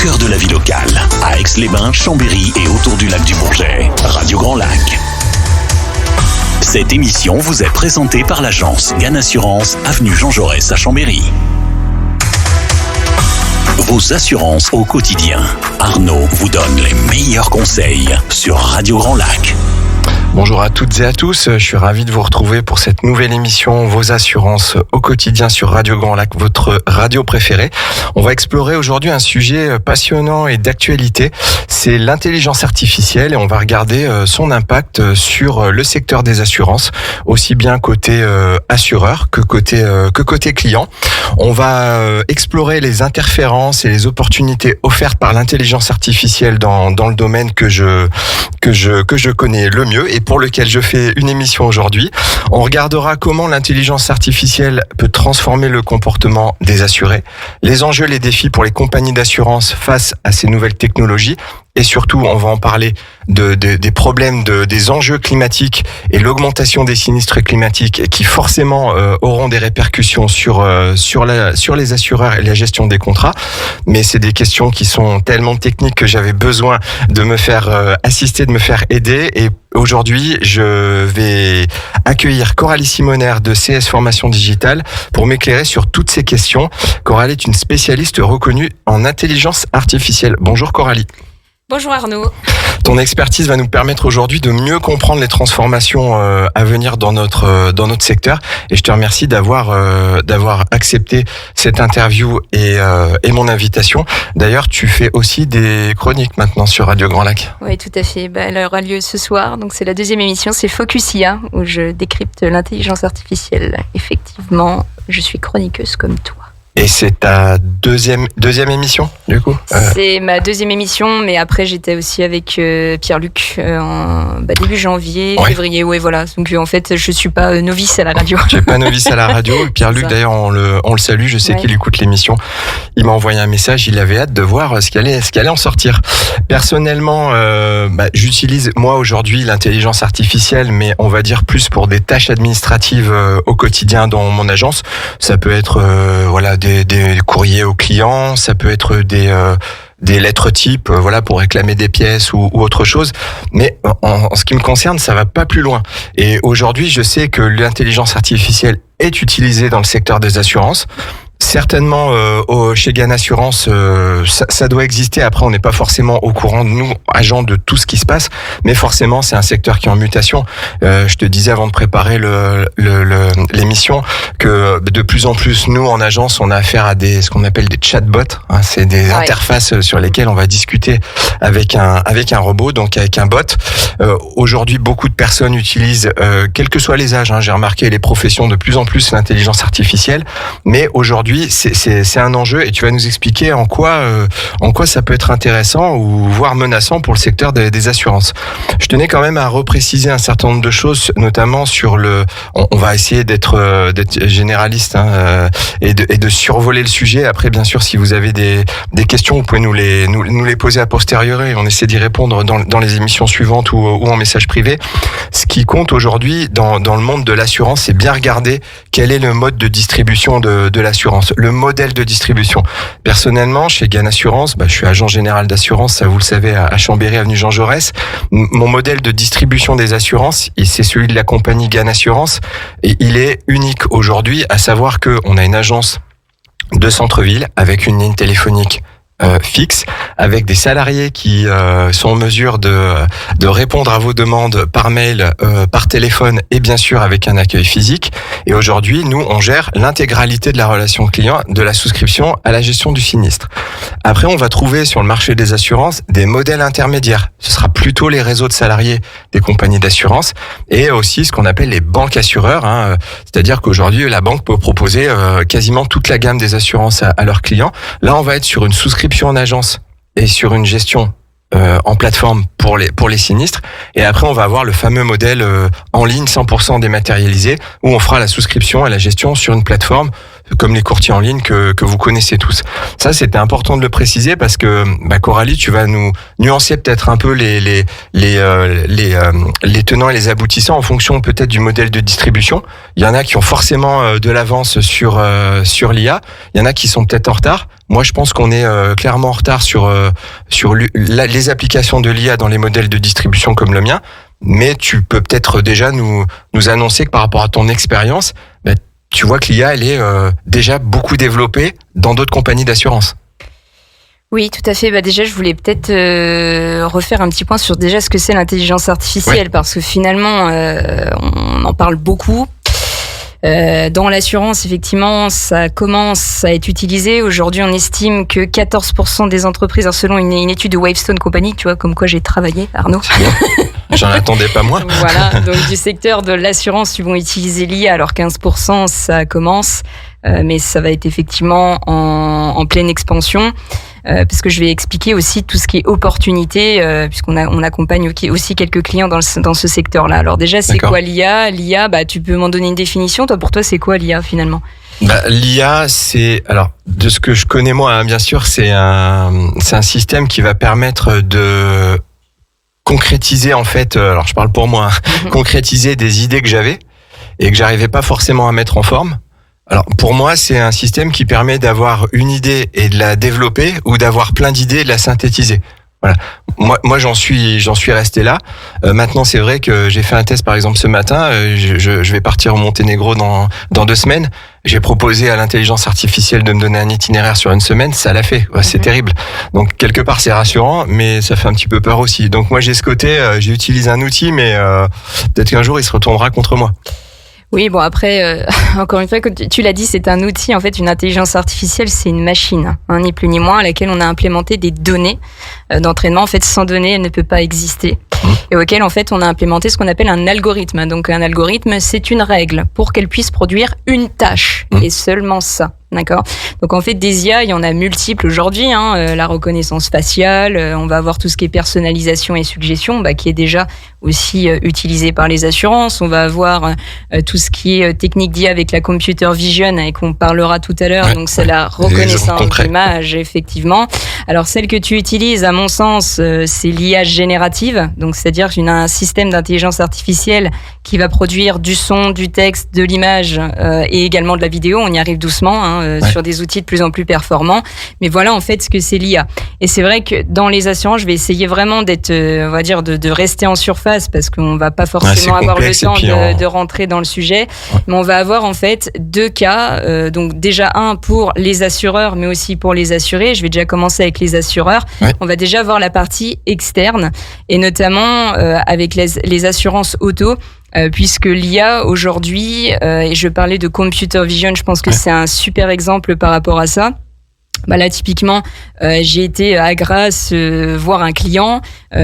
cœur de la vie locale, à Aix-les-Bains, Chambéry et autour du lac du Bourget. Radio Grand Lac. Cette émission vous est présentée par l'agence Gann Assurance, avenue Jean Jaurès à Chambéry. Vos assurances au quotidien. Arnaud vous donne les meilleurs conseils sur Radio Grand Lac. Bonjour à toutes et à tous, je suis ravi de vous retrouver pour cette nouvelle émission Vos assurances au quotidien sur Radio Grand Lac, votre radio préférée. On va explorer aujourd'hui un sujet passionnant et d'actualité, c'est l'intelligence artificielle et on va regarder son impact sur le secteur des assurances, aussi bien côté assureur que côté client. On va explorer les interférences et les opportunités offertes par l'intelligence artificielle dans le domaine que je connais le mieux et pour lequel je fais une émission aujourd'hui. On regardera comment l'intelligence artificielle peut transformer le comportement des assurés, les enjeux, les défis pour les compagnies d'assurance face à ces nouvelles technologies. Et surtout, on va en parler des problèmes des enjeux climatiques et l'augmentation des sinistres climatiques qui forcément auront des répercussions sur les assureurs et la gestion des contrats. Mais c'est des questions qui sont tellement techniques que j'avais besoin de me faire assister, de me faire aider. Et aujourd'hui, je vais accueillir Coralie Simonaire de CS Formation Digitale pour m'éclairer sur toutes ces questions. Coralie est une spécialiste reconnue en intelligence artificielle. Bonjour Coralie. Bonjour Arnaud. Ton expertise va nous permettre aujourd'hui de mieux comprendre les transformations à venir dans notre secteur et je te remercie d'avoir accepté cette interview et mon invitation. D'ailleurs, tu fais aussi des chroniques maintenant sur Radio Grand Lac. Oui, tout à fait. Elle aura lieu ce soir, donc c'est la deuxième émission, c'est Focus IA où je décrypte l'intelligence artificielle. Effectivement, je suis chroniqueuse comme toi. Et c'est ta deuxième émission, du coup C'est ma deuxième émission, mais après j'étais aussi avec Pierre-Luc en début janvier, février, ouais voilà. Donc en fait, je suis pas novice à la radio. Tu es pas novice à la radio. Pierre-Luc, d'ailleurs, on le salue. Je sais qu'il écoute l'émission. Il m'a envoyé un message. Il avait hâte de voir ce qui allait en sortir. Personnellement, j'utilise moi aujourd'hui l'intelligence artificielle, mais on va dire plus pour des tâches administratives au quotidien dans mon agence. Ça peut être des courriers aux clients, ça peut être des lettres types, pour réclamer des pièces ou autre chose. Mais en ce qui me concerne, ça va pas plus loin. Et aujourd'hui, je sais que l'intelligence artificielle est utilisée dans le secteur des assurances. Certainement, chez Gann Assurance, ça doit exister. Après, on n'est pas forcément au courant, nous, agents, de tout ce qui se passe. Mais forcément, c'est un secteur qui est en mutation. Je te disais avant de préparer l'émission que de plus en plus, nous, en agence, on a affaire à ce qu'on appelle des chatbots. C'est des interfaces sur lesquelles on va discuter avec un robot, donc avec un bot. Aujourd'hui, beaucoup de personnes utilisent, quels que soient les âges, j'ai remarqué les professions, de plus en plus l'intelligence artificielle. Mais aujourd'hui, c'est un enjeu et tu vas nous expliquer en quoi ça peut être intéressant ou voire menaçant pour le secteur des assurances. Je tenais quand même à repréciser un certain nombre de choses, notamment sur on va essayer d'être généraliste et de survoler le sujet. Après, bien sûr, si vous avez des questions, vous pouvez nous les poser a posteriori et on essaie d'y répondre dans les émissions suivantes ou en message privé. Ce qui compte aujourd'hui dans le monde de l'assurance, c'est bien regarder quel est le mode de distribution de l'assurance. Le modèle de distribution. Personnellement, chez Gann Assurance, je suis agent général d'assurance, ça vous le savez, à Chambéry, avenue Jean Jaurès. Mon modèle de distribution des assurances, c'est celui de la compagnie Gann Assurance, et il est unique aujourd'hui, à savoir qu'on a une agence de centre-ville avec une ligne téléphonique fixe, avec des salariés qui sont en mesure de répondre à vos demandes par mail, par téléphone et bien sûr avec un accueil physique. Et aujourd'hui, nous, on gère l'intégralité de la relation client, de la souscription à la gestion du sinistre. Après, on va trouver sur le marché des assurances des modèles intermédiaires. Ce sera plutôt les réseaux de salariés des compagnies d'assurance et aussi ce qu'on appelle les banques assureurs. C'est-à-dire qu'aujourd'hui, la banque peut proposer quasiment toute la gamme des assurances à leurs clients. Là, on va être sur une souscription en agence et sur une gestion en plateforme pour les sinistres. Et après, on va avoir le fameux modèle en ligne 100% dématérialisé où on fera la souscription et la gestion sur une plateforme comme les courtiers en ligne que vous connaissez tous. Ça, c'était important de le préciser parce que Coralie, tu vas nous nuancer peut-être un peu les tenants et les aboutissants en fonction peut-être du modèle de distribution. Il y en a qui ont forcément de l'avance sur l'IA. Il y en a qui sont peut-être en retard. Moi, je pense qu'on est clairement en retard sur les applications de l'IA dans les modèles de distribution comme le mien. Mais tu peux peut-être déjà nous annoncer que par rapport à ton expérience, tu vois que l'IA, elle est déjà beaucoup développée dans d'autres compagnies d'assurance. Oui, tout à fait. Déjà, je voulais peut-être refaire un petit point sur déjà ce que c'est l'intelligence artificielle, parce que finalement, on en parle beaucoup. Dans l'assurance, effectivement, ça commence à être utilisé. Aujourd'hui, on estime que 14% des entreprises, selon une étude de Wavestone Company, tu vois, comme quoi j'ai travaillé, Arnaud. J'en attendais pas moins. Voilà, donc du secteur de l'assurance, ils vont utiliser l'IA, alors 15%, ça commence, mais ça va être effectivement en pleine expansion. Parce que je vais expliquer aussi tout ce qui est opportunité, puisqu'on accompagne aussi quelques clients dans ce secteur-là. Alors déjà, c'est quoi l'IA ? L'IA, tu peux m'en donner une définition. Pour toi, c'est quoi l'IA finalement ? L'IA, alors de ce que je connais moi, bien sûr, c'est un système qui va permettre de concrétiser en fait. Alors je parle pour moi, concrétiser des idées que j'avais et que j'arrivais pas forcément à mettre en forme. Alors pour moi, c'est un système qui permet d'avoir une idée et de la développer, ou d'avoir plein d'idées et de la synthétiser. Voilà. Moi j'en suis resté là. Maintenant, c'est vrai que j'ai fait un test, par exemple ce matin. Je vais partir au Monténégro dans 2 semaines. J'ai proposé à l'intelligence artificielle de me donner un itinéraire sur 1 semaine. Ça l'a fait. Ouais, c'est terrible. Donc quelque part c'est rassurant, mais ça fait un petit peu peur aussi. Donc moi j'ai ce côté, j'utilise un outil, mais peut-être qu'un jour il se retournera contre moi. Oui, après, encore une fois, comme tu l'as dit, c'est un outil. En fait, une intelligence artificielle, c'est une machine, ni plus ni moins, à laquelle on a implémenté des données d'entraînement. En fait, sans données, elle ne peut pas exister. Et auquel, en fait, on a implémenté ce qu'on appelle un algorithme. Donc, un algorithme, c'est une règle pour qu'elle puisse produire une tâche, et seulement ça. D'accord. Donc en fait, des IA, il y en a multiples aujourd'hui. La reconnaissance faciale, on va avoir tout ce qui est personnalisation et suggestion, qui est déjà aussi utilisé par les assurances. On va avoir tout ce qui est technique d'IA avec la computer vision, et qu'on parlera tout à l'heure. Donc c'est la reconnaissance d'image, effectivement. Alors celle que tu utilises, à mon sens, c'est l'IA générative. Donc c'est-à-dire un système d'intelligence artificielle qui va produire du son, du texte, de l'image et également de la vidéo. On y arrive doucement. Sur des outils de plus en plus performants. Mais voilà en fait ce que c'est l'IA. Et c'est vrai que dans les assurances, je vais essayer vraiment d'être, on va dire, de rester en surface, parce qu'on va pas forcément avoir le temps de rentrer dans le sujet. Mais on va avoir en fait 2 cas. Donc déjà un pour les assureurs, mais aussi pour les assurés. Je vais déjà commencer avec les assureurs. On va déjà voir la partie externe, et notamment avec les assurances auto. Puisque l'IA aujourd'hui, et je parlais de computer vision, je pense que c'est un super exemple par rapport à ça. Là, typiquement, j'ai été à Grasse voir un client.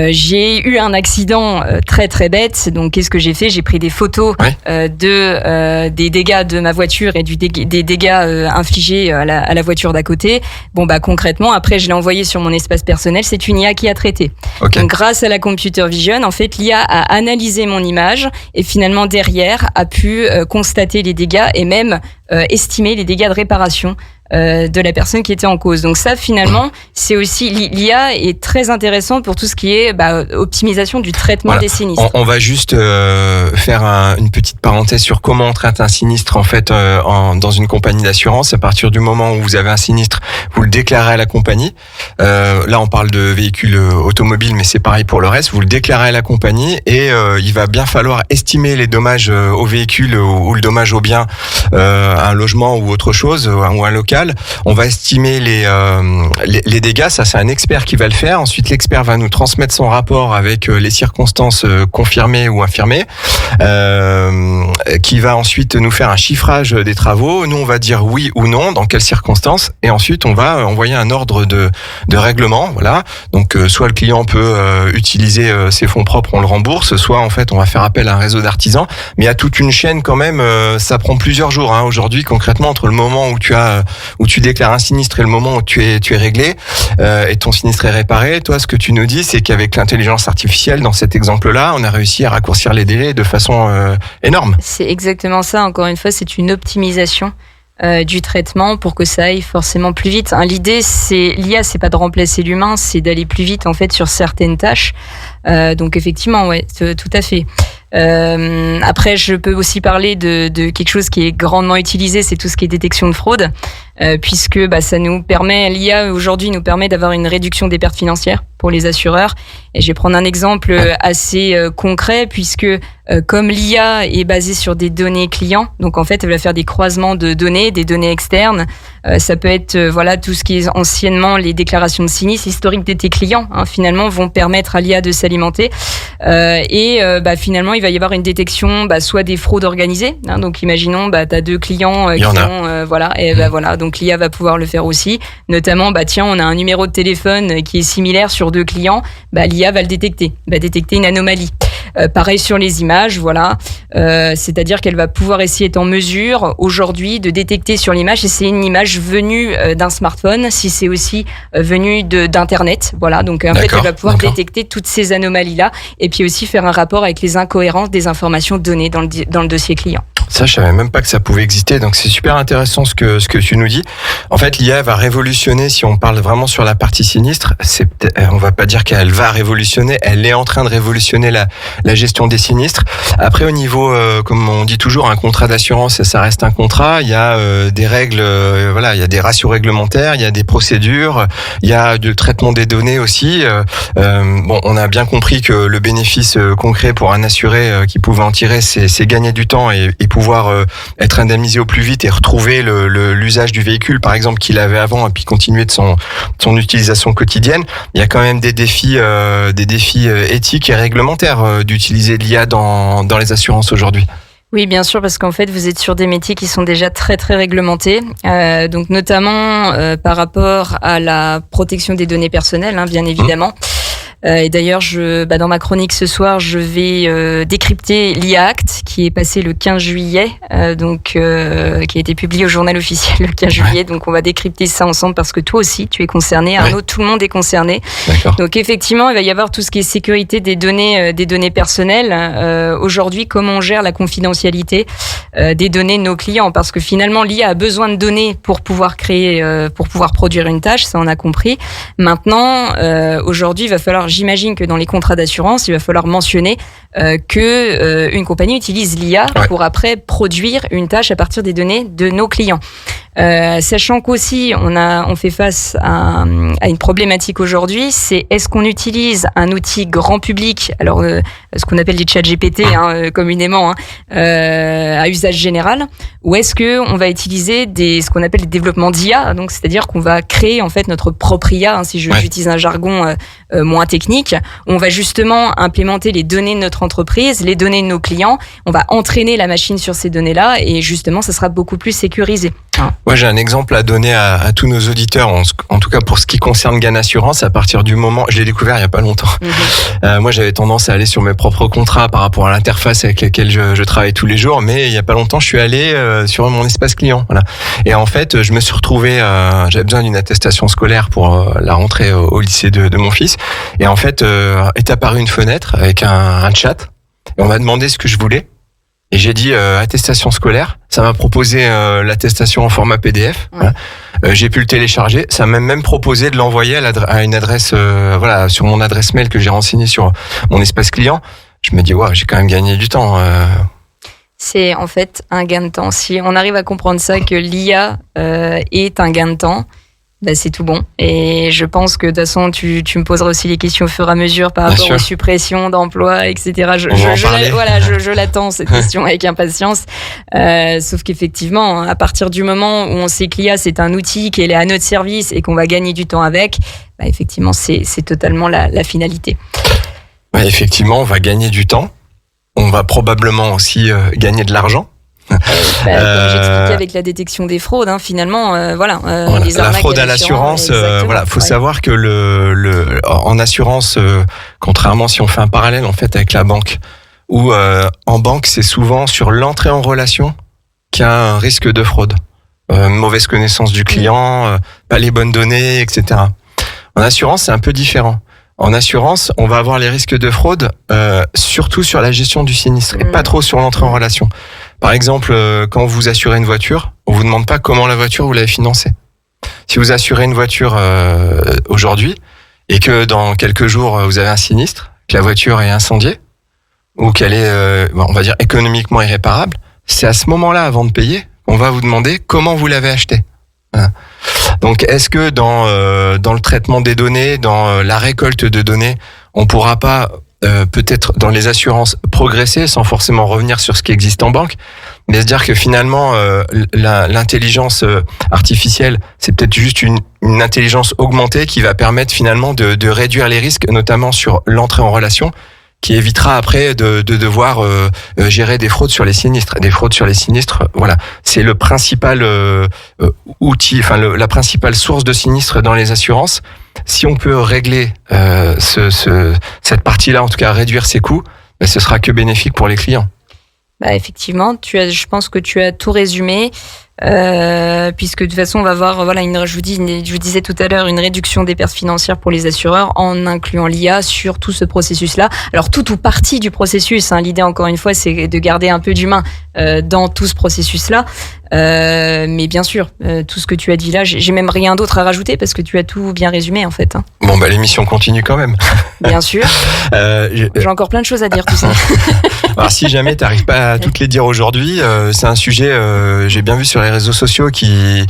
J'ai eu un accident très très bête. Donc, qu'est-ce que j'ai fait ? J'ai pris des photos des dégâts de ma voiture et des dégâts infligés à la voiture d'à côté. Concrètement, après, je l'ai envoyé sur mon espace personnel. C'est une IA qui a traité. Donc, grâce à la computer vision, en fait, l'IA a analysé mon image et finalement derrière a pu constater les dégâts et même estimer les dégâts de réparation de la personne qui était en cause. Donc ça, finalement, c'est aussi l'IA est très intéressante pour tout ce qui est optimisation du traitement des sinistres. On va juste faire une petite parenthèse sur comment on traite un sinistre en fait dans une compagnie d'assurance. À partir du moment où vous avez un sinistre, vous le déclarez à la compagnie. Là, on parle de véhicules automobiles, mais c'est pareil pour le reste. Vous le déclarez à la compagnie et il va bien falloir estimer les dommages au véhicule ou le dommage au bien, un logement ou autre chose, ou un local. On va estimer les dégâts, ça c'est un expert qui va le faire. Ensuite, l'expert va nous transmettre son rapport avec les circonstances confirmées ou infirmées, qui va ensuite nous faire un chiffrage des travaux. Nous, on va dire oui ou non, dans quelles circonstances, et ensuite on va envoyer un ordre de règlement. Voilà. Donc, soit le client peut utiliser ses fonds propres, on le rembourse, soit en fait on va faire appel à un réseau d'artisans. Mais il y a toute une chaîne quand même. Ça prend plusieurs jours. Aujourd'hui, concrètement, entre le moment où tu déclares un sinistre et le moment où tu es réglé et ton sinistre est réparé. Toi, ce que tu nous dis, c'est qu'avec l'intelligence artificielle, dans cet exemple-là, on a réussi à raccourcir les délais de façon énorme. C'est exactement ça. Encore une fois, c'est une optimisation du traitement pour que ça aille forcément plus vite. L'idée, l'IA, c'est pas de remplacer l'humain, c'est d'aller plus vite en fait sur certaines tâches. Donc effectivement, tout à fait. Après, je peux aussi parler de quelque chose qui est grandement utilisé, c'est tout ce qui est détection de fraude, puisque ça nous permet, l'IA aujourd'hui nous permet d'avoir une réduction des pertes financières pour les assureurs. Et je vais prendre un exemple assez concret, puisque comme l'IA est basée sur des données clients, donc en fait elle va faire des croisements de données, des données externes. Ça peut être tout ce qui est anciennement les déclarations de sinistres historiques de tes clients, finalement vont permettre à l'IA de s'alimenter. Finalement il va y avoir une détection soit des fraudes organisées, donc imaginons tu as 2 clients qui ont donc l'IA va pouvoir le faire aussi, notamment on a un numéro de téléphone qui est similaire sur 2 clients, l'IA va le détecter, va détecter une anomalie. Pareil sur les images, c'est-à-dire qu'elle va pouvoir essayer d'être en mesure aujourd'hui de détecter sur l'image si c'est une image venue d'un smartphone, si c'est aussi venu d'internet, donc en fait elle va pouvoir détecter toutes ces anomalies-là et puis aussi faire un rapport avec les incohérences des informations données dans le dossier client. Ça, je savais même pas que ça pouvait exister, donc c'est super intéressant ce que tu nous dis. En fait, l'IA va révolutionner, si on parle vraiment sur la partie sinistre, on va pas dire qu'elle va révolutionner, elle est en train de révolutionner la gestion des sinistres. Après, au niveau, comme on dit toujours, un contrat d'assurance, ça reste un contrat. Il y a des règles, il y a des ratios réglementaires, il y a des procédures, il y a du traitement des données aussi. On a bien compris que le bénéfice concret pour un assuré qui pouvait en tirer, c'est gagner du temps et pouvoir être indemnisé au plus vite et retrouver l'usage du véhicule, par exemple, qu'il avait avant, et puis continuer de son utilisation quotidienne. Il y a quand même des défis éthiques et réglementaires d'utiliser l'IA dans les assurances aujourd'hui. Oui, bien sûr, parce qu'en fait, vous êtes sur des métiers qui sont déjà très, très réglementés. Donc, notamment par rapport à la protection des données personnelles, bien évidemment. Et d'ailleurs, dans ma chronique ce soir, je vais décrypter l'IA Act qui est passé le 15 juillet, qui a été publié au journal officiel le 15 juillet. Donc, on va décrypter ça ensemble parce que toi aussi, tu es concerné. Arnaud, tout le monde est concerné. D'accord. Donc, effectivement, il va y avoir tout ce qui est sécurité des données personnelles. Aujourd'hui, comment on gère la confidentialité des données de nos clients? Parce que finalement, l'IA a besoin de données pour pouvoir produire une tâche. Ça, on a compris. Maintenant, aujourd'hui, il va falloir, j'imagine que dans les contrats d'assurance, il va falloir mentionner que une compagnie utilise l'IA pour après produire une tâche à partir des données de nos clients. Sachant qu'aussi on fait face à une problématique aujourd'hui, c'est est-ce qu'on utilise un outil grand public, alors ce qu'on appelle les chats GPT communément, à usage général, ou est-ce que on va utiliser ce qu'on appelle les développements d'IA, donc c'est-à-dire qu'on va créer en fait notre propre IA, si j'utilise un jargon moins technique, on va justement implémenter les données de notre entreprise, les données de nos clients, on va entraîner la machine sur ces données-là et justement ça sera beaucoup plus sécurisé. Moi, j'ai un exemple à donner à tous nos auditeurs, en tout cas pour ce qui concerne GAN Assurance. À partir du moment, je l'ai découvert il y a pas longtemps. Moi, j'avais tendance à aller sur mes propres contrats par rapport à l'interface avec laquelle je travaille tous les jours, mais il y a pas longtemps, je suis allé sur mon espace client. Voilà. Et en fait, je me suis retrouvé, j'avais besoin d'une attestation scolaire pour la rentrée au lycée de mon fils. Et en fait, est apparue une fenêtre avec un chat. Et on m'a demandé ce que je voulais. Et j'ai dit attestation scolaire. Ça m'a proposé l'attestation en format PDF. Voilà. J'ai pu le télécharger. Ça m'a même proposé de l'envoyer à une adresse, sur mon adresse mail que j'ai renseignée sur mon espace client. Je me dis j'ai quand même gagné du temps. C'est en fait un gain de temps. Si on arrive à comprendre ça, que l'IA est un gain de temps, c'est tout bon. Et je pense que de toute façon, tu me poseras aussi les questions au fur et à mesure par rapport aux suppressions d'emplois, etc. Je l'attends, cette question, avec impatience. Sauf qu'effectivement, à partir du moment où on sait que l'IA, c'est un outil qui est à notre service et qu'on va gagner du temps avec, effectivement, c'est totalement la finalité. Ouais, effectivement, on va gagner du temps. On va probablement aussi gagner de l'argent. Comme j'expliquais avec la détection des fraudes, finalement, les la fraude à l'assurance, faut savoir que en assurance, contrairement si on fait un parallèle en fait avec la banque, où en banque c'est souvent sur l'entrée en relation qu'il y a un risque de fraude, mauvaise connaissance du client, pas les bonnes données, etc. En assurance, c'est un peu différent. En assurance, on va avoir les risques de fraude surtout sur la gestion du sinistre et pas trop sur l'entrée en relation. Par exemple, quand vous assurez une voiture, on vous demande pas comment la voiture vous l'avez financée. Si vous assurez une voiture aujourd'hui et que dans quelques jours vous avez un sinistre, que la voiture est incendiée, ou qu'elle est, on va dire, économiquement irréparable, c'est à ce moment-là, avant de payer, qu'on va vous demander comment vous l'avez acheté. Donc, est-ce que dans le traitement des données, dans la récolte de données, on pourra pas peut-être dans les assurances progresser sans forcément revenir sur ce qui existe en banque, mais se dire que finalement l'intelligence artificielle, c'est peut-être juste une intelligence augmentée qui va permettre finalement de réduire les risques, notamment sur l'entrée en relation, qui évitera après de devoir gérer des fraudes sur les sinistres. Des fraudes sur les sinistres, voilà, c'est le principal outil, enfin la principale source de sinistres dans les assurances. Si on peut régler cette partie-là, en tout cas réduire ses coûts, ce sera que bénéfique pour les clients. Bah effectivement, je pense que tu as tout résumé. Puisque de toute façon on va voir, voilà, je vous disais tout à l'heure, une réduction des pertes financières pour les assureurs en incluant l'IA sur tout ce processus-là. Alors tout ou partie du processus, hein. L'idée encore une fois c'est de garder un peu d'humain dans tout ce processus-là. Mais bien sûr, tout ce que tu as dit là, j'ai même rien d'autre à rajouter parce que tu as tout bien résumé en fait. Hein. Bon bah l'émission continue quand même. Bien sûr. J'ai encore plein de choses à dire, tout ça. Alors si jamais t'arrives pas à toutes les dire aujourd'hui, c'est un sujet, j'ai bien vu sur les réseaux sociaux qui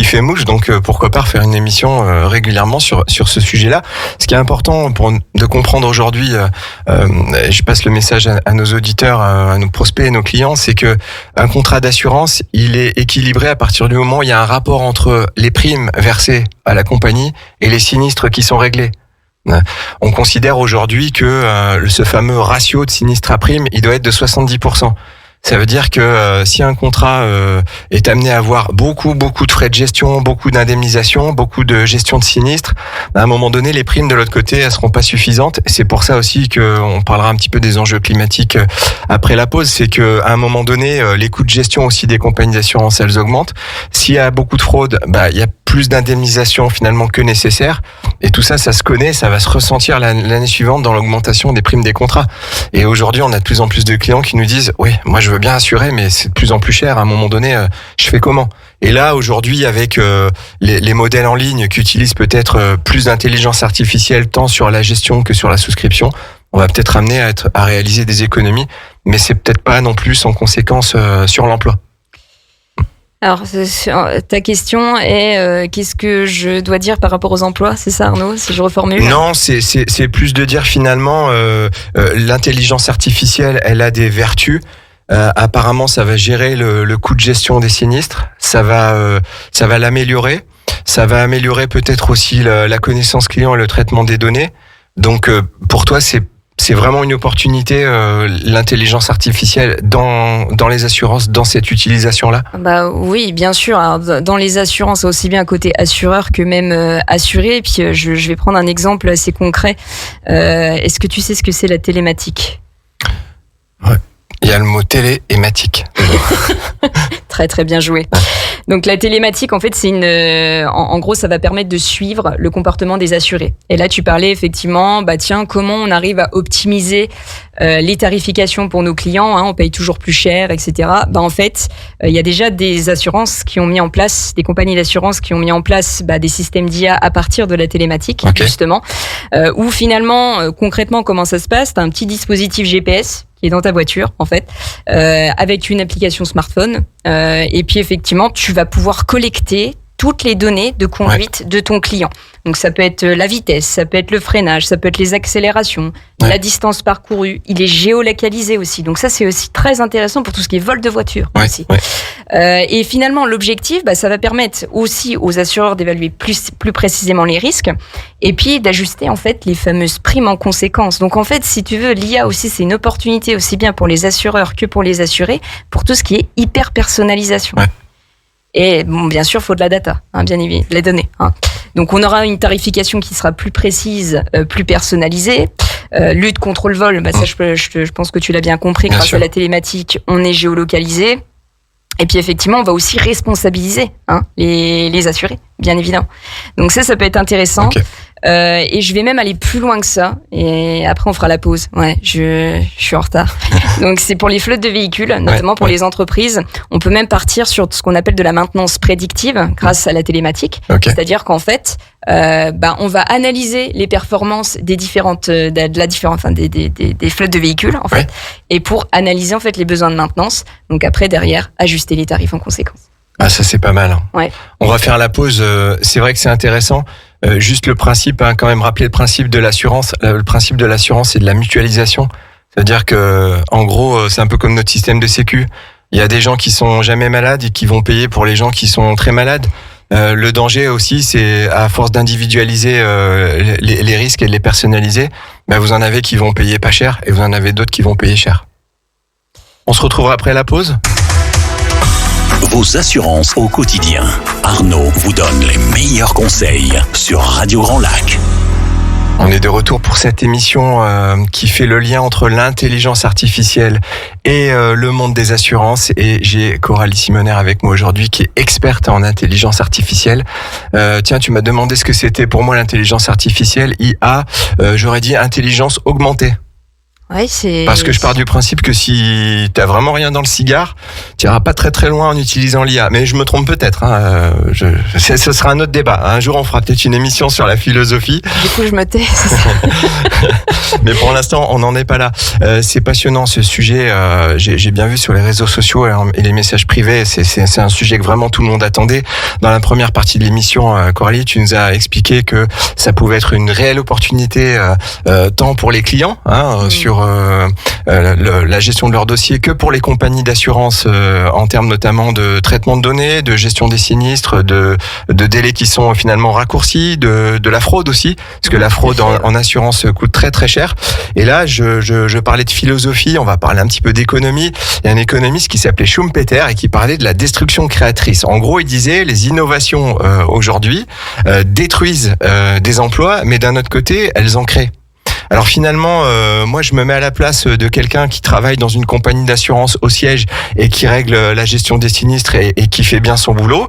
fait mouche, donc pourquoi pas faire une émission régulièrement sur ce sujet-là. Ce qui est important de comprendre aujourd'hui, je passe le message à nos auditeurs, à nos prospects et nos clients, c'est que un contrat d'assurance, il est équilibré à partir du moment où il y a un rapport entre les primes versées à la compagnie et les sinistres qui sont réglés. On considère aujourd'hui que ce fameux ratio de sinistre à prime, il doit être de 70%. Ça veut dire que si un contrat est amené à avoir beaucoup de frais de gestion, beaucoup d'indemnisation, beaucoup de gestion de sinistres, à un moment donné, les primes de l'autre côté, elles seront pas suffisantes. C'est pour ça aussi qu'on parlera un petit peu des enjeux climatiques après la pause. C'est que à un moment donné, les coûts de gestion aussi des compagnies d'assurance, elles augmentent. S'il y a beaucoup de fraude, il y a plus d'indemnisation finalement que nécessaire. Et tout ça, ça se connaît, ça va se ressentir l'année suivante dans l'augmentation des primes des contrats. Et aujourd'hui, on a de plus en plus de clients qui nous disent, oui, moi je veux bien assurer, mais c'est de plus en plus cher. À un moment donné, je fais comment? Et là, aujourd'hui, avec les modèles en ligne qui utilisent peut-être plus d'intelligence artificielle, tant sur la gestion que sur la souscription, on va peut-être amener à réaliser des économies, mais c'est peut-être pas non plus sans conséquence sur l'emploi. Alors, ta question est qu'est-ce que je dois dire par rapport aux emplois, c'est ça Arnaud, si je reformule? Non, c'est plus de dire finalement l'intelligence artificielle, elle a des vertus. Apparemment, ça va gérer le coût de gestion des sinistres, ça va l'améliorer, ça va améliorer peut-être aussi la connaissance client et le traitement des données. Donc, pour toi, c'est vraiment une opportunité, l'intelligence artificielle dans les assurances, dans cette utilisation-là? Bah oui, bien sûr. Alors, dans les assurances, aussi bien côté assureur que même assuré. Et puis je vais prendre un exemple assez concret. Est-ce que tu sais ce que c'est la télématique? Ouais. Il y a le mot télématique. Très très bien joué. Donc la télématique, en fait, c'est en gros, ça va permettre de suivre le comportement des assurés. Et là, tu parlais effectivement, comment on arrive à optimiser les tarifications pour nos clients, hein, on paye toujours plus cher, etc. En fait, il y a déjà des assurances qui ont mis en place, des compagnies d'assurance qui ont mis en place des systèmes d'IA à partir de la télématique, okay. Justement, où finalement, concrètement, comment ça se passe? T'as un petit dispositif GPS qui est dans ta voiture, en fait, avec une application smartphone. Et puis, effectivement, tu vas pouvoir collecter toutes les données de conduite de ton client. Donc, ça peut être la vitesse, ça peut être le freinage, ça peut être les accélérations, la distance parcourue. Il est géolocalisé aussi. Donc, ça, c'est aussi très intéressant pour tout ce qui est vol de voiture aussi. Et finalement, l'objectif, ça va permettre aussi aux assureurs d'évaluer plus précisément les risques et puis d'ajuster, en fait, les fameuses primes en conséquence. Donc, en fait, si tu veux, l'IA aussi, c'est une opportunité aussi bien pour les assureurs que pour les assurés pour tout ce qui est hyper personnalisation. Et bon, bien sûr, il faut de la data, hein, bien évidemment, les données. Hein. Donc, on aura une tarification qui sera plus précise, plus personnalisée. Lutte contre le vol, ça, je pense que tu l'as bien compris. Bien grâce sûr. À la télématique, on est géolocalisé. Et puis, effectivement, on va aussi responsabiliser les assurés, bien évidemment. Donc, ça peut être intéressant. Okay. Et je vais même aller plus loin que ça. Et après, on fera la pause. Ouais, je suis en retard. Donc, c'est pour les flottes de véhicules, notamment pour les entreprises. On peut même partir sur ce qu'on appelle de la maintenance prédictive grâce à la télématique. Okay. C'est-à-dire qu'en fait, on va analyser les performances des différentes, des flottes de véhicules, en fait, et pour analyser en fait les besoins de maintenance. Donc après, derrière, ajuster les tarifs en conséquence. Ah, ça c'est pas mal. Ouais. On va faire la pause. C'est vrai que c'est intéressant. Juste le principe, quand même rappeler le principe de l'assurance. Le principe de l'assurance, c'est de la mutualisation. C'est-à-dire que, en gros, c'est un peu comme notre système de sécu. Il y a des gens qui sont jamais malades et qui vont payer pour les gens qui sont très malades. Le danger aussi, c'est à force d'individualiser les risques et de les personnaliser, vous en avez qui vont payer pas cher et vous en avez d'autres qui vont payer cher. On se retrouvera après la pause. Vos assurances au quotidien. Arnaud vous donne les meilleurs conseils sur Radio Grand Lac. On est de retour pour cette émission qui fait le lien entre l'intelligence artificielle et le monde des assurances. Et j'ai Coralie Simoner avec moi aujourd'hui qui est experte en intelligence artificielle. Tiens, tu m'as demandé ce que c'était pour moi l'intelligence artificielle. IA, j'aurais dit intelligence augmentée. Ouais, c'est... Parce que je pars du principe que si t'as vraiment rien dans le cigare, tu iras pas très très loin en utilisant l'IA. Mais je me trompe peut-être. Ce sera un autre débat. Un jour, on fera peut-être une émission sur la philosophie. Du coup, je me tais. Mais pour l'instant, on n'en est pas là. C'est passionnant ce sujet. J'ai bien vu sur les réseaux sociaux et les messages privés. C'est un sujet que vraiment tout le monde attendait. Dans la première partie de l'émission, Coralie, tu nous as expliqué que ça pouvait être une réelle opportunité tant pour les clients sur la gestion de leurs dossiers que pour les compagnies d'assurance en termes notamment de traitement de données, de gestion des sinistres, de délais qui sont finalement raccourcis, de la fraude aussi, parce que la fraude en assurance coûte très très cher. Et là, je parlais de philosophie, on va parler un petit peu d'économie. Il y a un économiste qui s'appelait Schumpeter et qui parlait de la destruction créatrice. En gros, il disait les innovations aujourd'hui détruisent des emplois, mais d'un autre côté, elles en créent. Alors finalement, moi je me mets à la place de quelqu'un qui travaille dans une compagnie d'assurance au siège et qui règle la gestion des sinistres et qui fait bien son boulot.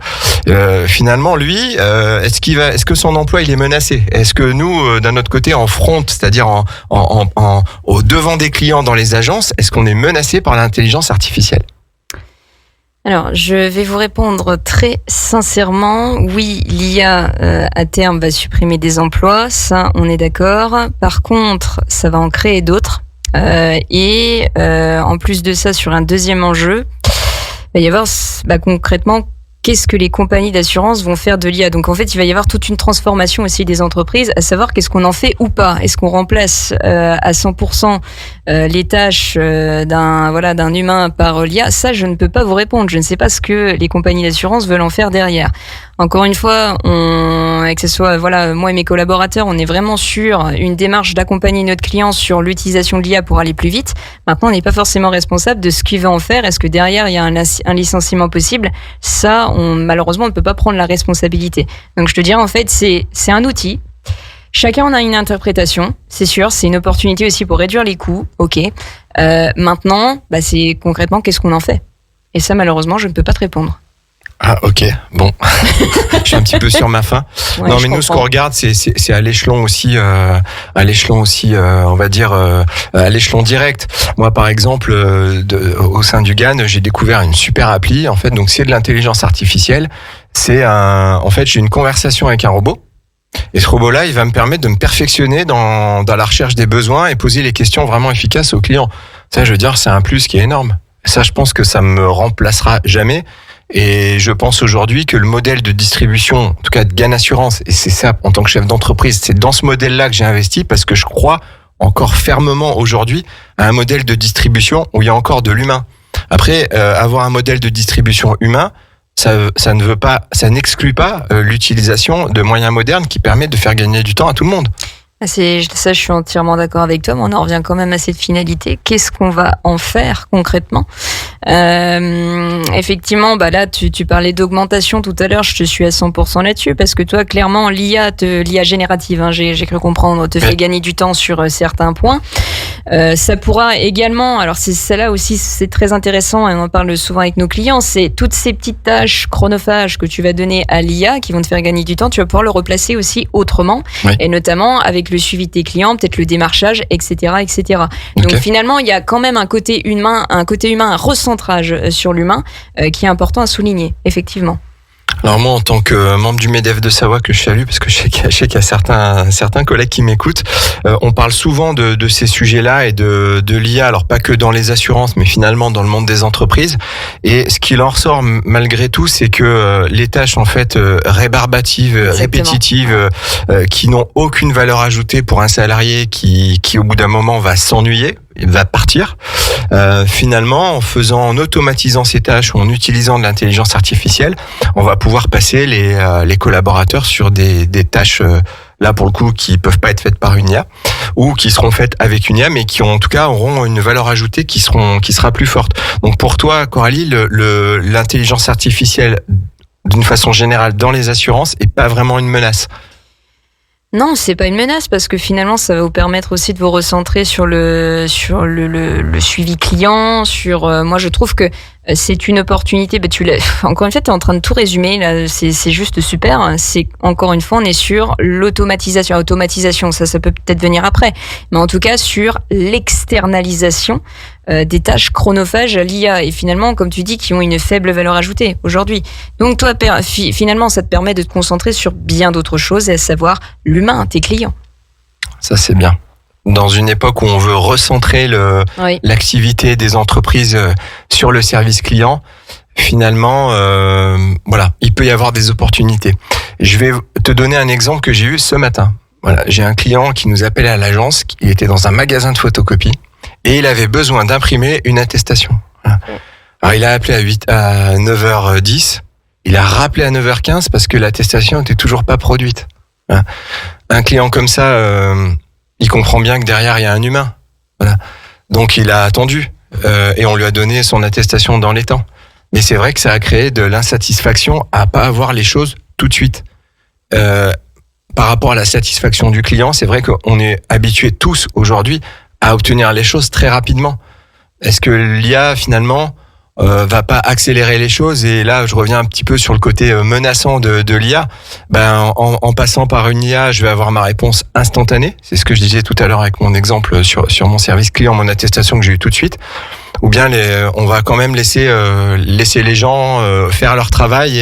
Finalement, lui, est-ce que son emploi il est menacé ? Est-ce que nous, d'un autre côté, en front, c'est-à-dire au devant des clients dans les agences, est-ce qu'on est menacé par l'intelligence artificielle ? Alors, je vais vous répondre très sincèrement. Oui, l'IA, à terme, va supprimer des emplois. Ça, on est d'accord. Par contre, ça va en créer d'autres. En plus de ça, sur un deuxième enjeu, il va y avoir concrètement qu'est-ce que les compagnies d'assurance vont faire de l'IA. Donc en fait, il va y avoir toute une transformation aussi des entreprises, à savoir qu'est-ce qu'on en fait ou pas. Est-ce qu'on remplace à 100% les tâches d'un humain par l'IA ? Ça, je ne peux pas vous répondre. Je ne sais pas ce que les compagnies d'assurance veulent en faire derrière. Encore une fois, que ce soit moi et mes collaborateurs, on est vraiment sur une démarche d'accompagner notre client sur l'utilisation de l'IA pour aller plus vite. Maintenant, on n'est pas forcément responsable de ce qu'il va en faire. Est-ce que derrière, il y a un licenciement possible ? Ça, malheureusement, on ne peut pas prendre la responsabilité. Donc, je te dirais, en fait, c'est un outil. Chacun en a une interprétation, c'est sûr. C'est une opportunité aussi pour réduire les coûts. OK. Maintenant, c'est concrètement, qu'est-ce qu'on en fait ? Et ça, malheureusement, je ne peux pas te répondre. Ah ok, bon, je suis un petit peu sur ma faim. Ouais, non mais nous ce qu'on regarde c'est à l'échelon aussi, on va dire à l'échelon direct. Moi par exemple au sein du GAN j'ai découvert une super appli en fait, donc c'est de l'intelligence artificielle. En fait j'ai une conversation avec un robot. Et ce robot-là, il va me permettre de me perfectionner dans la recherche des besoins et poser les questions vraiment efficaces aux clients. Ça je veux dire c'est un plus qui est énorme. Ça je pense que ça me remplacera jamais. Et je pense aujourd'hui que le modèle de distribution, en tout cas de GAN Assurance, et c'est ça en tant que chef d'entreprise, c'est dans ce modèle-là que j'ai investi parce que je crois encore fermement aujourd'hui à un modèle de distribution où il y a encore de l'humain. Après, avoir un modèle de distribution humain, ça n'exclut pas l'utilisation de moyens modernes qui permettent de faire gagner du temps à tout le monde. Ça, je suis entièrement d'accord avec toi, mais on en revient quand même à cette finalité. Qu'est-ce qu'on va en faire concrètement ? Effectivement, là, tu parlais d'augmentation tout à l'heure. Je te suis à 100% là-dessus parce que toi, clairement, l'IA générative, j'ai cru comprendre, te fait gagner du temps sur certains points. Ça pourra également, alors c'est celle-là aussi, c'est très intéressant et on en parle souvent avec nos clients, c'est toutes ces petites tâches chronophages que tu vas donner à l'IA qui vont te faire gagner du temps, tu vas pouvoir le replacer aussi autrement et notamment avec le suivi de tes clients, peut-être le démarchage, etc., etc. Donc finalement, il y a quand même un côté humain, un recentrage sur l'humain qui est important à souligner, effectivement. Alors moi, en tant que membre du MEDEF de Savoie, que je salue, parce que je sais qu'il y a certains collègues qui m'écoutent, on parle souvent de ces sujets-là et de l'IA, alors pas que dans les assurances, mais finalement dans le monde des entreprises. Et ce qu'il en ressort malgré tout, c'est que les tâches en fait rébarbatives, répétitives, qui n'ont aucune valeur ajoutée pour un salarié qui au bout d'un moment va s'ennuyer, il va partir. Finalement, en automatisant ces tâches ou en utilisant de l'intelligence artificielle, on va pouvoir passer les collaborateurs sur des tâches là pour le coup qui peuvent pas être faites par une IA ou qui seront faites avec une IA, mais qui en tout cas auront une valeur ajoutée qui sera plus forte. Donc pour toi, Coralie, l'intelligence artificielle d'une façon générale dans les assurances est pas vraiment une menace. Non, c'est pas une menace parce que finalement, ça va vous permettre aussi de vous recentrer sur le suivi client. Moi, je trouve que c'est une opportunité. Encore une fois, t'es en train de tout résumer. Là, c'est juste super. C'est encore une fois, on est sur l'automatisation. Automatisation, ça peut peut-être venir après, mais en tout cas sur l'externalisation des tâches chronophages à l'IA et finalement, comme tu dis, qui ont une faible valeur ajoutée aujourd'hui. Donc toi, finalement, ça te permet de te concentrer sur bien d'autres choses, à savoir l'humain, tes clients. Ça, c'est bien. Dans une époque où on veut recentrer l'activité des entreprises sur le service client, finalement, il peut y avoir des opportunités. Je vais te donner un exemple que j'ai eu ce matin. Voilà, j'ai un client qui nous appelait à l'agence, il était dans un magasin de photocopie et il avait besoin d'imprimer une attestation. Voilà. Alors il a appelé à 9h10, il a rappelé à 9h15 parce que l'attestation n'était toujours pas produite. Voilà. Un client comme ça, il comprend bien que derrière il y a un humain. Voilà. Donc il a attendu et on lui a donné son attestation dans les temps. Mais c'est vrai que ça a créé de l'insatisfaction à pas avoir les choses tout de suite. Par rapport à la satisfaction du client, c'est vrai qu'on est habitués tous aujourd'hui à obtenir les choses très rapidement. Est-ce que l'IA finalement va pas accélérer les choses? Et là, je reviens un petit peu sur le côté menaçant de l'IA. En passant par une IA, je vais avoir ma réponse instantanée. C'est ce que je disais tout à l'heure avec mon exemple sur mon service client, mon attestation que j'ai eu tout de suite. Ou bien on va quand même laisser les gens faire leur travail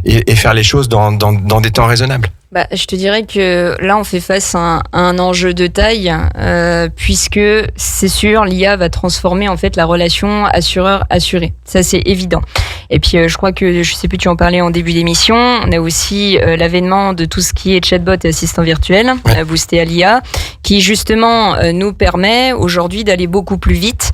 et faire les choses dans des temps raisonnables. Je te dirais que là, on fait face à un enjeu de taille, puisque c'est sûr, l'IA va transformer en fait la relation assureur-assuré. Ça, c'est évident. Et puis, je crois que, je sais plus, tu en parlais en début d'émission, on a aussi l'avènement de tout ce qui est chatbot et assistant virtuel, boosté à l'IA, qui justement nous permet aujourd'hui d'aller beaucoup plus vite,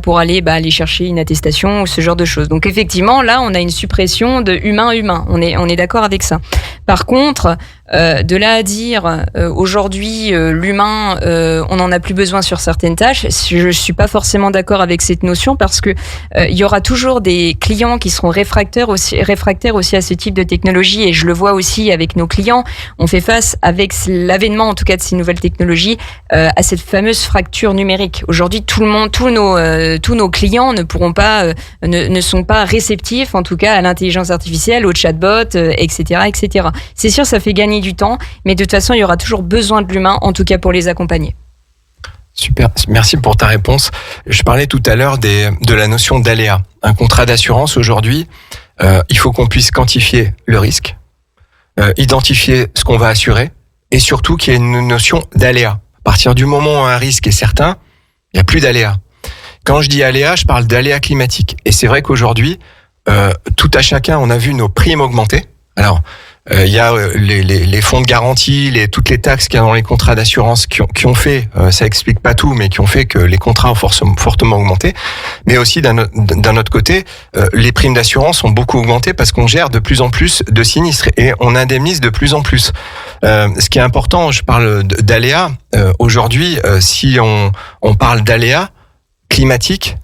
pour aller chercher une attestation ou ce genre de choses. Donc effectivement, là, on a une suppression de humain-humain. On est d'accord avec ça. Par contre, de là à dire aujourd'hui l'humain, on n'en a plus besoin sur certaines tâches, je suis pas forcément d'accord avec cette notion parce que il y aura toujours des clients qui seront réfractaires aussi à ce type de technologie et je le vois aussi avec nos clients. On fait face avec l'avènement en tout cas de ces nouvelles technologies à cette fameuse fracture numérique. Aujourd'hui, tous nos clients ne pourront pas, ne sont pas réceptifs en tout cas à l'intelligence artificielle, au chatbot, etc., etc. C'est sûr, ça fait gagner du temps, mais de toute façon, il y aura toujours besoin de l'humain, en tout cas pour les accompagner. Super, merci pour ta réponse. Je parlais tout à l'heure de la notion d'aléa. Un contrat d'assurance aujourd'hui, il faut qu'on puisse quantifier le risque, identifier ce qu'on va assurer, et surtout qu'il y ait une notion d'aléa. À partir du moment où un risque est certain, il n'y a plus d'aléa. Quand je dis aléa, je parle d'aléa climatique. Et c'est vrai qu'aujourd'hui, tout à chacun, on a vu nos primes augmenter. Alors, il y a les fonds de garantie, toutes les taxes qu'il y a dans les contrats d'assurance qui ont fait, ça explique pas tout, mais qui ont fait que les contrats ont fortement augmenté. Mais aussi d'un autre côté, les primes d'assurance ont beaucoup augmenté parce qu'on gère de plus en plus de sinistres et on indemnise de plus en plus. Ce qui est important, je parle d'aléas. Aujourd'hui, si on parle d'aléas climatiques,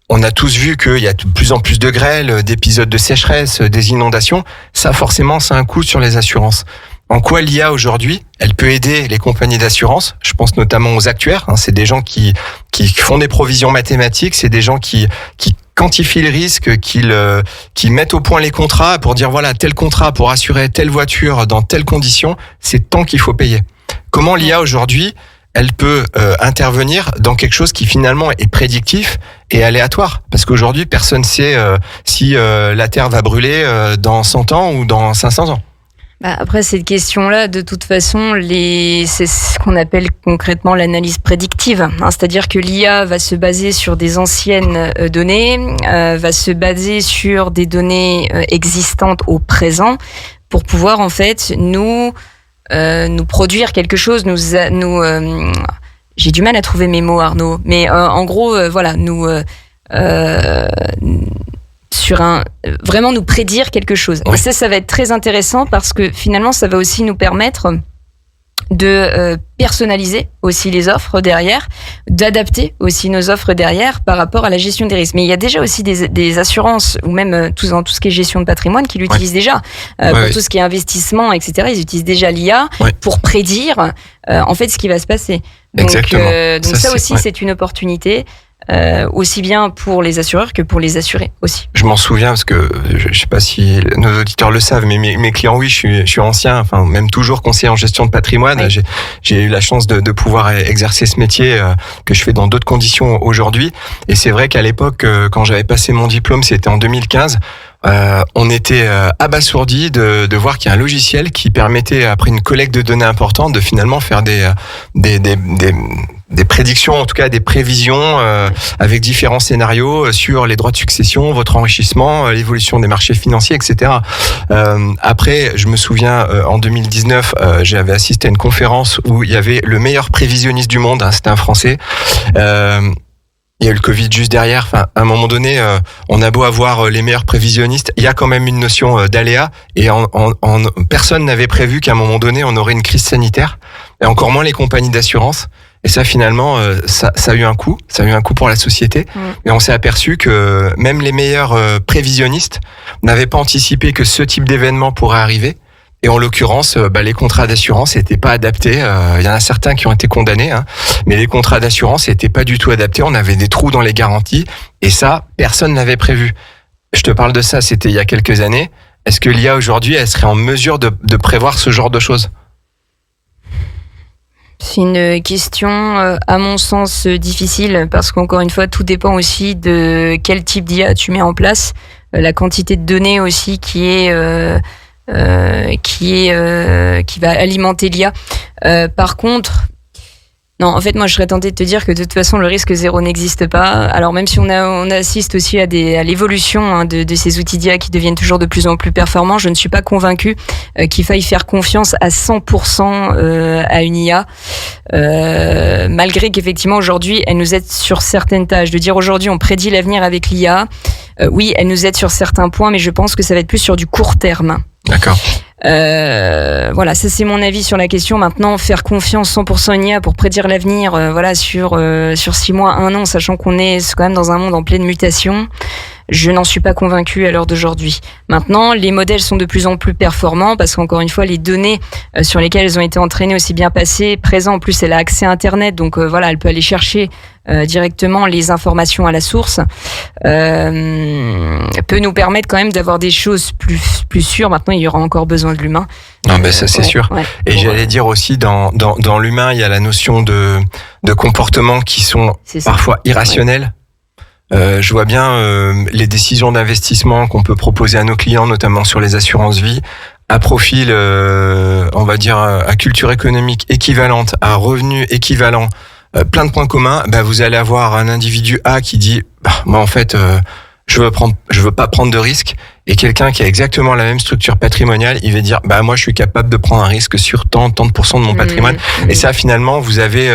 on a tous vu qu'il y a de plus en plus de grêles, d'épisodes de sécheresse, des inondations. Ça, forcément, ça a un coût sur les assurances. En quoi l'IA aujourd'hui, elle peut aider les compagnies d'assurance? Je pense notamment aux actuaires. C'est des gens qui font des provisions mathématiques. C'est des gens qui quantifient le risque, qui mettent au point les contrats pour dire voilà, tel contrat pour assurer telle voiture dans telles conditions, c'est tant qu'il faut payer. Comment l'IA aujourd'hui, elle peut intervenir dans quelque chose qui finalement est prédictif et aléatoire? Parce qu'aujourd'hui, personne ne sait si la Terre va brûler dans 100 ans ou dans 500 ans. Après cette question-là, de toute façon, c'est ce qu'on appelle concrètement l'analyse prédictive. C'est-à-dire que l'IA va se baser sur des anciennes données, va se baser sur des données existantes au présent pour pouvoir en fait nous produire quelque chose, j'ai du mal à trouver mes mots, Arnaud, mais en gros, voilà, vraiment nous prédire quelque chose. Oui. Et ça va être très intéressant parce que finalement, ça va aussi nous permettre de personnaliser aussi les offres derrière, d'adapter aussi nos offres derrière par rapport à la gestion des risques. Mais il y a déjà aussi des assurances ou même tout ce qui est gestion de patrimoine qui l'utilisent déjà. Pour tout ce qui est investissement, etc., ils utilisent déjà l'IA pour prédire en fait ce qui va se passer. Donc ça aussi, c'est une opportunité. Aussi bien pour les assureurs que pour les assurés aussi. Je m'en souviens parce que je sais pas si nos auditeurs le savent, mais mes clients, oui, je suis ancien, enfin même toujours conseiller en gestion de patrimoine. Oui. J'ai eu la chance de pouvoir exercer ce métier que je fais dans d'autres conditions aujourd'hui. Et c'est vrai qu'à l'époque, quand j'avais passé mon diplôme, c'était en 2015. On était abasourdis de voir qu'il y a un logiciel qui permettait, après une collecte de données importante, de finalement faire des prédictions, en tout cas des prévisions avec différents scénarios sur les droits de succession, votre enrichissement, l'évolution des marchés financiers, etc. Après, je me souviens, en 2019, j'avais assisté à une conférence où il y avait le meilleur prévisionniste du monde, c'était un Français. Il y a eu le Covid juste derrière. Enfin, à un moment donné, on a beau avoir les meilleurs prévisionnistes, il y a quand même une notion d'aléa. Et personne n'avait prévu qu'à un moment donné, on aurait une crise sanitaire. Et encore moins les compagnies d'assurance. Et ça, finalement, ça a eu un coût. Ça a eu un coût pour la société. Et on s'est aperçu que même les meilleurs prévisionnistes n'avaient pas anticipé que ce type d'événement pourrait arriver. Et en l'occurrence, les contrats d'assurance n'étaient pas adaptés. Il y en a certains qui ont été condamnés, mais les contrats d'assurance n'étaient pas du tout adaptés. On avait des trous dans les garanties. Et ça, personne n'avait prévu. Je te parle de ça, c'était il y a quelques années. Est-ce que l'IA aujourd'hui, elle serait en mesure de prévoir ce genre de choses ? C'est une question, à mon sens, difficile, parce qu'encore une fois, tout dépend aussi de quel type d'IA tu mets en place, la quantité de données aussi qui va alimenter l'IA. Par contre, non, en fait, moi, je serais tentée de te dire que de toute façon, le risque zéro n'existe pas. Alors, même si on assiste aussi à l'évolution de ces outils d'IA qui deviennent toujours de plus en plus performants, je ne suis pas convaincue qu'il faille faire confiance à 100% à une IA, malgré qu'effectivement, aujourd'hui, elle nous aide sur certaines tâches. De dire aujourd'hui, on prédit l'avenir avec l'IA, oui, elle nous aide sur certains points, mais je pense que ça va être plus sur du court terme. D'accord. Voilà, ça c'est mon avis sur la question. Maintenant, faire confiance 100% en IA pour prédire l'avenir, sur 6 mois, 1 an, sachant qu'on est quand même dans un monde en pleine mutation, je n'en suis pas convaincue à l'heure d'aujourd'hui. Maintenant, les modèles sont de plus en plus performants parce qu'encore une fois, les données sur lesquelles elles ont été entraînées aussi bien présent. En plus, elle a accès à Internet, donc elle peut aller chercher directement les informations à la source. Peut nous permettre quand même d'avoir des choses plus sûres. Maintenant, il y aura encore besoin de l'humain. Non, ça c'est sûr. Ouais. Et j'allais dire aussi, dans l'humain, il y a la notion de comportements qui sont parfois irrationnels. Ouais. Je vois bien les décisions d'investissement qu'on peut proposer à nos clients, notamment sur les assurances vie, à profil, on va dire, à culture économique équivalente, à revenus équivalents, plein de points communs. Vous allez avoir un individu A qui dit, moi en fait, je veux pas prendre de risques. Et quelqu'un qui a exactement la même structure patrimoniale, il va dire, moi, je suis capable de prendre un risque sur tant de pourcents de mon patrimoine. Et ça, finalement, vous avez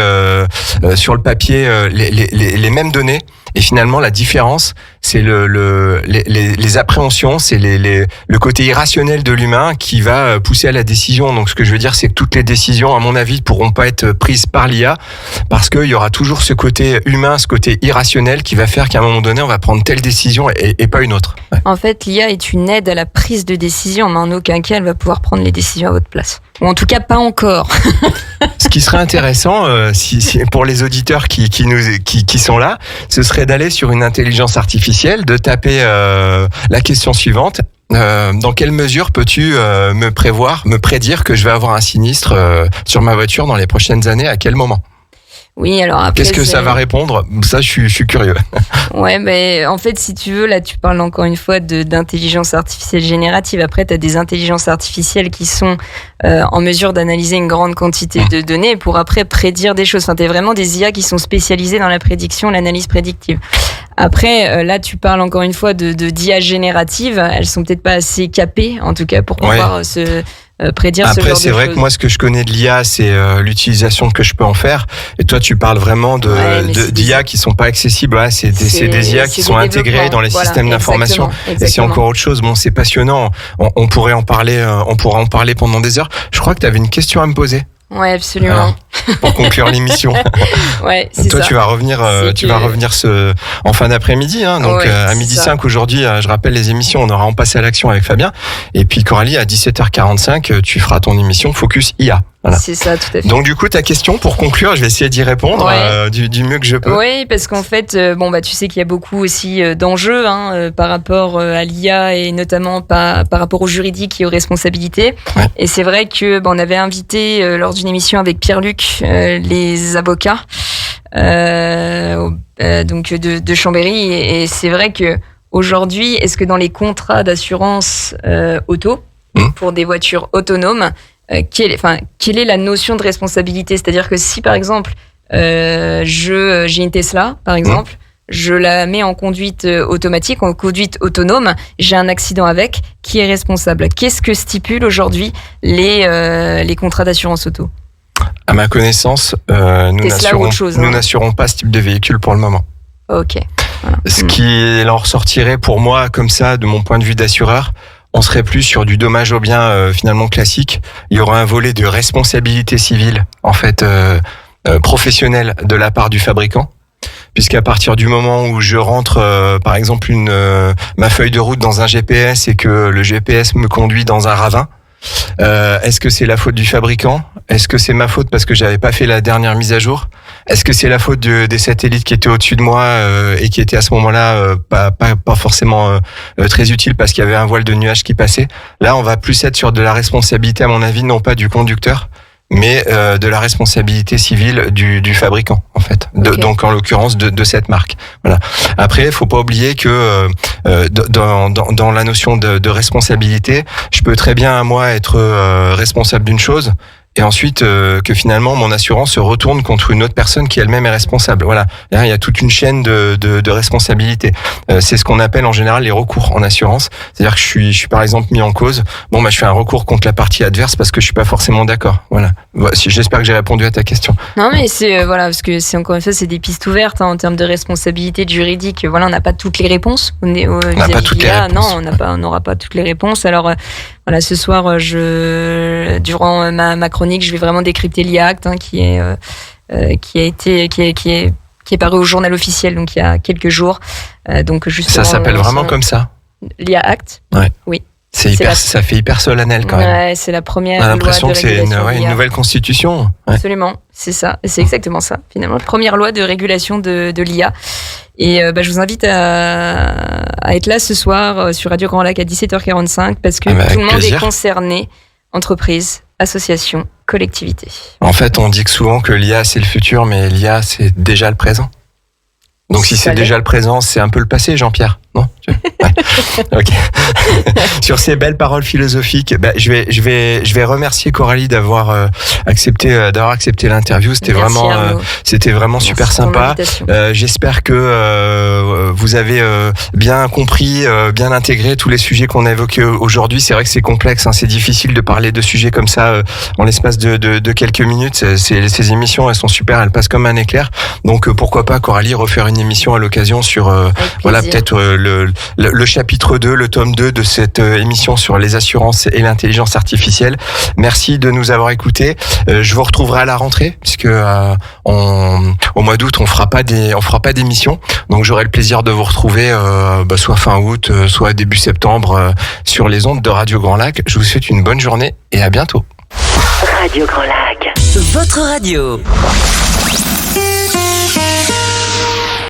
sur le papier les mêmes données. Et finalement, la différence, c'est les appréhensions, c'est le côté irrationnel de l'humain qui va pousser à la décision. Donc ce que je veux dire, c'est que toutes les décisions, à mon avis, ne pourront pas être prises par l'IA parce qu'il y aura toujours ce côté humain, ce côté irrationnel qui va faire qu'à un moment donné, on va prendre telle décision et pas une autre. Ouais. En fait, l'IA est une aide à la prise de décision, mais en aucun cas, elle va pouvoir prendre les décisions à votre place. Ou en tout cas, pas encore. Ce qui serait intéressant, si pour les auditeurs qui sont là, ce serait d'aller sur une intelligence artificielle, de taper la question suivante. Dans quelle mesure peux-tu me prédire que je vais avoir un sinistre sur ma voiture dans les prochaines années? À quel moment? Oui, alors après. Qu'est-ce que ça va répondre? Ça, je suis curieux. Ouais, mais en fait, si tu veux, là, tu parles encore une fois d'intelligence artificielle générative. Après, tu as des intelligences artificielles qui sont en mesure d'analyser une grande quantité de données pour après prédire des choses. Enfin, tu as vraiment des IA qui sont spécialisées dans la prédiction, l'analyse prédictive. Après, là, tu parles encore une fois d'IA générative. Elles sont peut-être pas assez capées, en tout cas, pour pouvoir prédire ce genre de choses. Après, c'est vrai que moi, ce que je connais de l'IA, c'est l'utilisation que je peux en faire. Et toi, tu parles vraiment d'IA qui sont pas accessibles. Ouais, c'est des IA qui sont intégrées dans les systèmes d'information. Et c'est encore autre chose. Bon, c'est passionnant. On pourrait en parler. On pourra en parler pendant des heures. Je crois que tu avais une question à me poser. Ouais, absolument. Alors, pour conclure l'émission. Ouais, c'est toi, ça. tu vas revenir en fin d'après-midi, hein, donc à 12h05 aujourd'hui. Je rappelle les émissions, on aura En Passe à l'action avec Fabien, et puis Coralie à 17h45, tu feras ton émission Focus IA. Voilà. C'est ça, tout à fait. Donc du coup, ta question, pour conclure, je vais essayer d'y répondre du mieux que je peux. Oui, parce qu'en fait, tu sais qu'il y a beaucoup aussi d'enjeux par rapport à l'IA et notamment par rapport au juridique et aux responsabilités. Ouais. Et c'est vrai que on avait invité lors d'une émission avec Pierre-Luc les avocats donc de Chambéry, et c'est vrai que aujourd'hui, est-ce que dans les contrats d'assurance auto pour des voitures autonomes, quelle est la notion de responsabilité? C'est-à-dire que si, par exemple, j'ai une Tesla, par exemple, je la mets en conduite automatique, en conduite autonome, j'ai un accident avec, qui est responsable? Qu'est-ce que stipulent aujourd'hui les contrats d'assurance auto? À ma connaissance, nous n'assurons pas ce type de véhicule pour le moment. Ok. Voilà. Ce qui en ressortirait pour moi, comme ça, de mon point de vue d'assureur, on serait plus sur du dommage aux biens finalement classique. Il y aura un volet de responsabilité civile, en fait, professionnelle de la part du fabricant. Puisqu'à partir du moment où je rentre, par exemple, ma feuille de route dans un GPS et que le GPS me conduit dans un ravin, est-ce que c'est la faute du fabricant? Est-ce que c'est ma faute parce que j'avais pas fait la dernière mise à jour? Est-ce que c'est la faute des satellites qui étaient au-dessus de moi et qui étaient à ce moment-là pas forcément très utiles parce qu'il y avait un voile de nuages qui passait? Là, on va plus être sur de la responsabilité, à mon avis, non pas du conducteur, mais de la responsabilité civile du fabricant, en fait. Donc en l'occurrence de cette marque. Voilà. Après, faut pas oublier que dans la notion de responsabilité, je peux très bien moi être responsable d'une chose, et ensuite que finalement mon assurance se retourne contre une autre personne qui elle-même est responsable. Voilà, il y a toute une chaîne de responsabilité. C'est ce qu'on appelle en général les recours en assurance. C'est-à-dire que je suis par exemple mis en cause. Je fais un recours contre la partie adverse parce que je suis pas forcément d'accord. Voilà. J'espère que j'ai répondu à ta question. Non, mais c'est parce que c'est encore une fois, c'est des pistes ouvertes en termes de responsabilité juridique. Voilà, on n'a pas toutes les réponses. On n'a pas toutes les réponses. Non, on n'aura pas toutes les réponses. Alors voilà, ce soir, durant ma chronique, je vais vraiment décrypter l'IA Act, qui est paru au Journal Officiel, donc il y a quelques jours. Donc justement, ça s'appelle vraiment comme ça? L'IA Act. Ouais. Oui. Ça fait hyper solennel quand même. Ouais, c'est la première loi. On a l'impression de que c'est une nouvelle constitution. Ouais. Absolument, c'est ça. C'est exactement ça, finalement. Première loi de régulation de l'IA. Et je vous invite à être là ce soir sur Radio Grand Lac à 17h45 parce que tout le monde est concerné. Entreprises, associations, collectivités. En fait, on dit que souvent que l'IA c'est le futur, mais l'IA c'est déjà le présent. Donc si c'est déjà le présent, c'est un peu le passé, Jean-Pierre, non? Ouais. Ok. Sur ces belles paroles philosophiques, je vais remercier Coralie d'avoir accepté l'interview. C'était vraiment super sympa. J'espère que vous avez bien compris, bien intégré tous les sujets qu'on a évoqués aujourd'hui. C'est vrai que c'est complexe, c'est difficile de parler de sujets comme ça en l'espace de quelques minutes. Ces émissions, elles sont super, elles passent comme un éclair. Donc pourquoi pas, Coralie, refaire une émission à l'occasion sur peut-être le chapitre 2, le tome 2 de cette émission sur les assurances et l'intelligence artificielle. Merci de nous avoir écoutés. Je vous retrouverai à la rentrée, puisque au mois d'août, on fera pas d'émission. Donc j'aurai le plaisir de vous retrouver soit fin août, soit début septembre sur les ondes de Radio Grand Lac. Je vous souhaite une bonne journée et à bientôt. Radio Grand Lac. Votre radio.